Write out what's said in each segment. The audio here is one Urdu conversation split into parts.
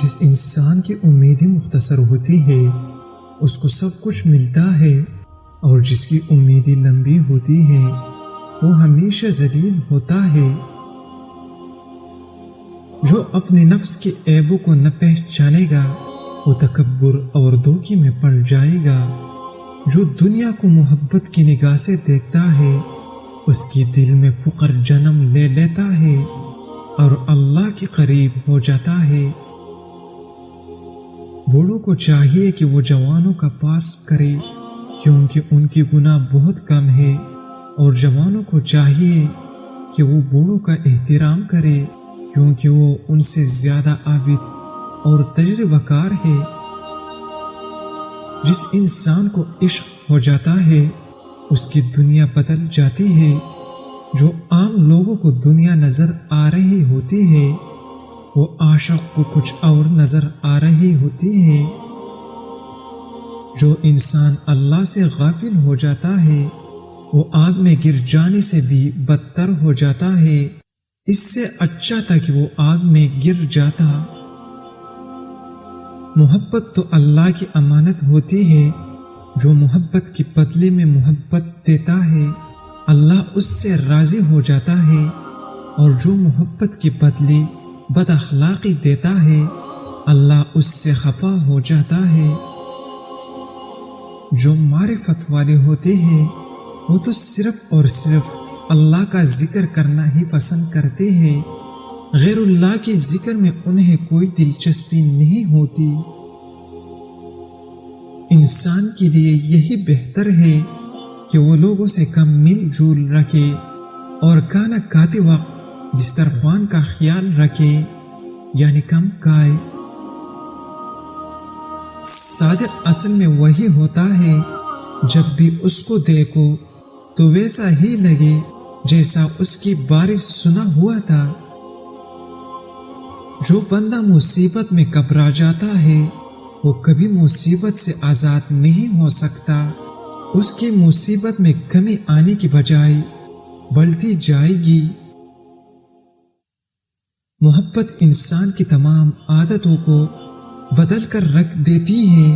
جس انسان کی امیدیں مختصر ہوتی ہے اس کو سب کچھ ملتا ہے، اور جس کی امیدیں لمبی ہوتی ہے وہ ہمیشہ ذلیل ہوتا ہے۔ جو اپنے نفس کے عیبوں کو نہ پہچانے گا وہ تکبر اور دھوکے میں پڑ جائے گا۔ جو دنیا کو محبت کی نگاہ سے دیکھتا ہے اس کی دل میں فقر جنم لے لیتا ہے اور اللہ کے قریب ہو جاتا ہے۔ بوڑھوں کو چاہیے کہ وہ جوانوں کا پاس کرے کیونکہ ان کی گناہ بہت کم ہے، اور جوانوں کو چاہیے کہ وہ بوڑھوں کا احترام کرے کیونکہ وہ ان سے زیادہ عابد اور تجربہ کار ہے۔ جس انسان کو عشق ہو جاتا ہے اس کی دنیا بدل جاتی ہے۔ جو عام لوگوں کو دنیا نظر آ رہی ہوتی ہے وہ عاشق کو کچھ اور نظر آ رہی ہوتی ہے۔ جو انسان اللہ سے غافل ہو جاتا ہے وہ آگ میں گر جانے سے بھی بدتر ہو جاتا ہے۔ اس سے اچھا تھا کہ وہ آگ میں گر جاتا۔ محبت تو اللہ کی امانت ہوتی ہے۔ جو محبت کے بدلے میں محبت دیتا ہے اللہ اس سے راضی ہو جاتا ہے، اور جو محبت کے بدلے بد اخلاقی دیتا ہے اللہ اس سے خفا ہو جاتا ہے۔ جو معرفت والے ہوتے ہیں وہ تو صرف اور صرف اللہ کا ذکر کرنا ہی پسند کرتے ہیں، غیر اللہ کے ذکر میں انہیں کوئی دلچسپی نہیں ہوتی۔ انسان کے لیے یہی بہتر ہے کہ وہ لوگوں سے کم مل جول رکھے اور کھانا کھاتے وقت دسترخوان کا خیال رکھے، یعنی کم کھائے۔ صادق اصل میں وہی ہوتا ہے جب بھی اس کو دیکھو تو ویسا ہی لگے جیسا اس کی بارش سنا ہوا تھا۔ جو بندہ مصیبت میں گھبرا جاتا ہے وہ کبھی مصیبت سے آزاد نہیں ہو سکتا۔ اس کی مصیبت میں کمی آنے کی بجائے بڑھتی جائے گی۔ محبت انسان کی تمام عادتوں کو بدل کر رکھ دیتی ہے۔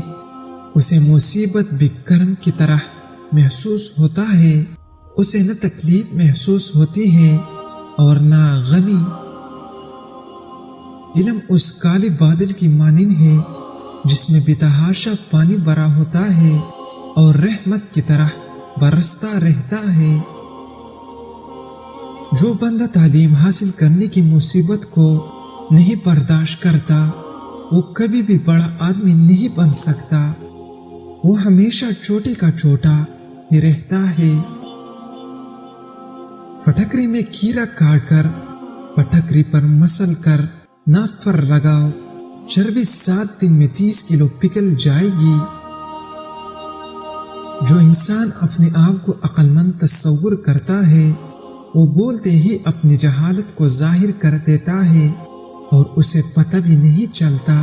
اسے مصیبت بھی کرم کی طرح محسوس ہوتا ہے۔ اسے نہ تکلیف محسوس ہوتی ہے اور نہ غمی۔ علم اس کالے بادل کی مانند ہے جس میں بتحاشا پانی بھرا ہوتا ہے اور رحمت کی طرح برستا رہتا ہے۔ جو بندہ تعلیم حاصل کرنے کی مصیبت کو نہیں برداشت کرتا وہ کبھی بھی بڑا آدمی نہیں بن سکتا۔ وہ ہمیشہ چھوٹے کا چھوٹا ہی رہتا ہے۔ پھٹکری میں کیڑا کاٹ کر پٹکری پر مسل کر ناف پر لگاؤ، چربی 7 دن میں 30 کلو پگھل جائے گی۔ جو انسان اپنے آپ کو عقل مند تصور کرتا ہے وہ بولتے ہی اپنی جہالت کو ظاہر کر دیتا ہے اور اسے پتہ بھی نہیں چلتا